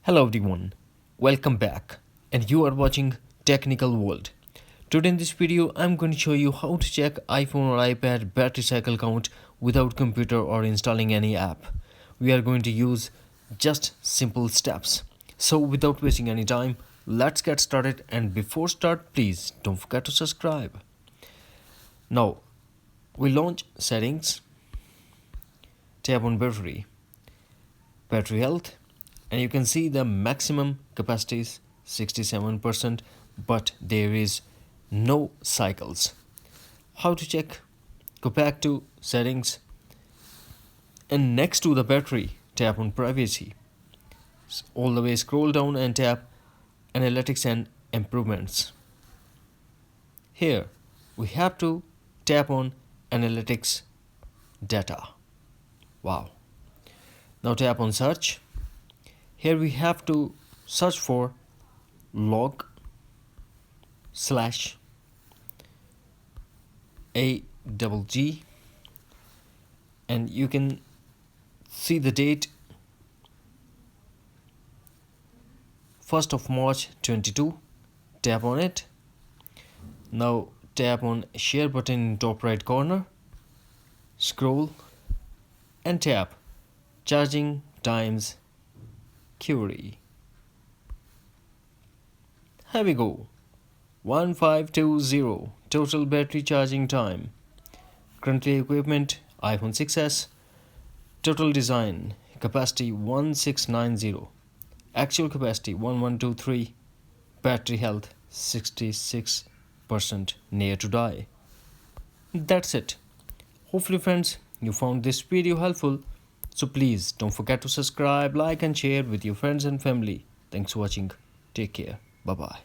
Hello everyone, welcome back, and you are watching Technical World. Today in this video I'm going to show you how to check iPhone or iPad battery cycle count without computer or installing any app. We are going to use just simple steps. So without wasting any time, let's get started, and before start please don't forget to subscribe. Now we launch settings, tap on battery health, and you can see the maximum capacity is 67%, but there is no cycles. How to check? Go back to settings, and next to the battery tap on privacy. All the way scroll down and tap analytics and improvements. Here we have to tap on analytics data. Wow. Now tap on search. Here we have to search for log slash AGG, and you can see the date 1st of March 22. Tap on it. Now tap on share button in top right corner, scroll and tap charging times query. Here we go. 1520 total battery charging time. Currently equipment iPhone 6s. Total design capacity 1690. Actual capacity 1123. Battery health 66%, near to die. That's it. Hopefully friends, you found this video helpful. So please don't forget to subscribe, like and share with your friends and family. Thanks for watching. Take care. Bye bye.